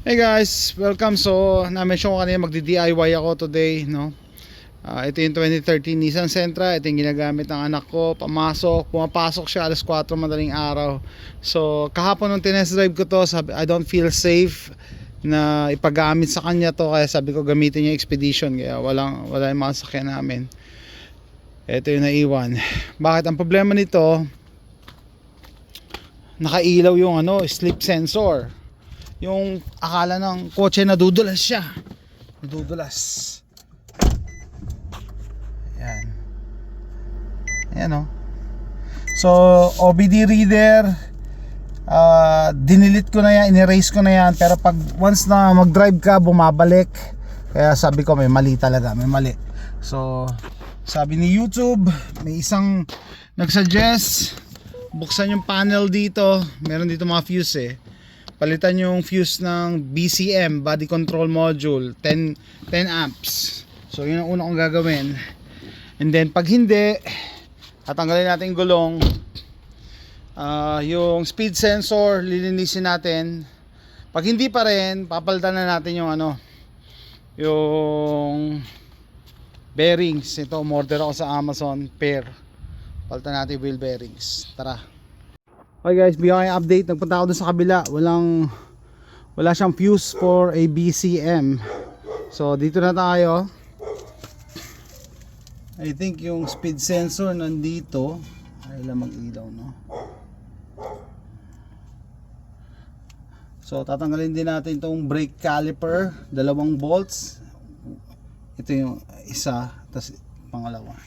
Hey guys, welcome. So, na-mention ko kanina magdi-DIY ako today, no? Ito yung 2013 Nissan Sentra. Ito yung ginagamit ng anak ko. Pumapasok siya alas 4 madaling araw. So, kahapon nung tinest drive ko to, sabi, I don't feel safe na ipagamit sa kanya to. Kaya sabi ko gamitin niya Expedition. Kaya wala yung mga sakyan namin. Ito yung naiwan. Bakit? Ang problema nito, nakailaw yung sleep sensor. Yung akala ng kotse nadudulas siya. Nadudulas. Ayan o. So OBD reader, dinilit ko na yan, in-erase ko na yan. Pero pag once na mag-drive ka, bumabalik. Kaya sabi ko may mali talaga, may mali. So sabi ni YouTube, may isang nagsuggest buksan yung panel dito. Meron dito mga fuse eh. Palitan yung fuse ng BCM, body control module, 10 amps. So yun ang una kong gagawin. And then pag hindi, tatanggalin natin yung gulong. Yung speed sensor, lilinisin natin. Pag hindi pa rin, papalitan na natin yung yung bearings. Ito, order ako sa Amazon, pair. Palitan natin yung wheel bearings. Tara. Okay guys, bigyan kayo update. Nagpunta ako dun sa kabila. Wala siyang fuse for a BCM. So dito na tayo. I think yung speed sensor nandito. Ay lang mag-ilaw, no? So tatanggalin din natin itong brake caliper. 2 bolts. Ito yung isa, tapos pangalawa.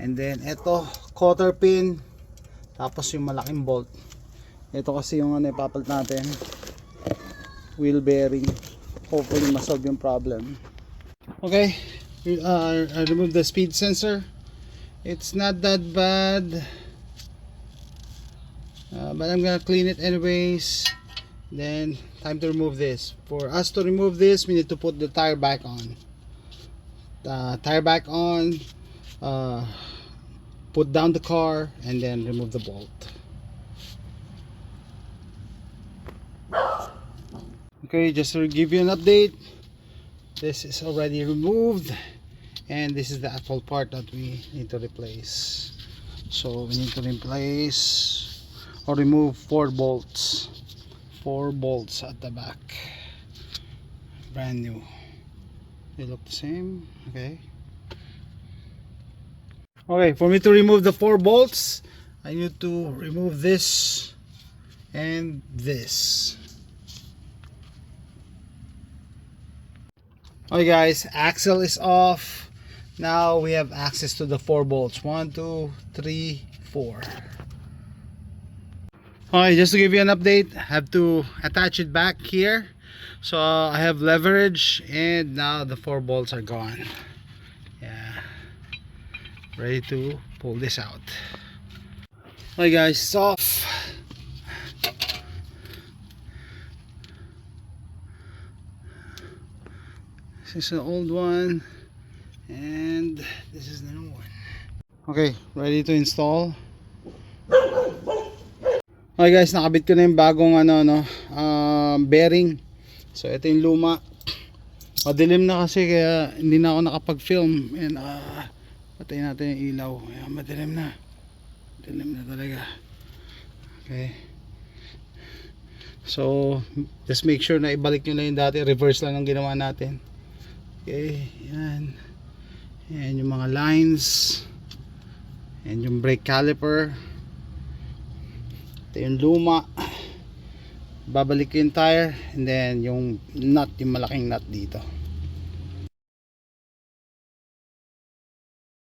And then ito, cotter pin. Tapos yung malaking bolt. Ito kasi yung ipapalit natin, wheel bearing. Hopefully masolve yung problem. Okay, I removed the speed sensor. It's not that bad, but I'm gonna clean it anyways. Then time to remove this. For us to remove this, we need to put the tire back on. Put down the car and then remove the bolt. Okay, just to give you an update, this is already removed and this is the actual part that we need to replace. So we need to replace or remove 4 bolts at the back, brand new. They look the same. Okay, for me to remove the 4 bolts, I need to remove this and this. Okay guys, axle is off. Now we have access to the 4 bolts. 1, 2, 3, 4. Okay, just to give you an update, I have to attach it back here. So I have leverage and now the 4 bolts are gone. Ready to pull this out. Okay guys, it's off. This is an old one and this is the new one. Okay, ready to install. Okay guys, nakabit ko na yung bagong bearing. So ito yung luma. Madilim na kasi kaya hindi na ako nakapag-film and patayin natin yung ilaw. Ayan, madilim na talaga. Okay, so just make sure na ibalik nyo na yung dati, reverse lang ang ginawa natin. Okay, yan yung mga lines and yung brake caliper. Ito yung luma. Babalik ko yung tire and then yung nut, yung malaking nut dito.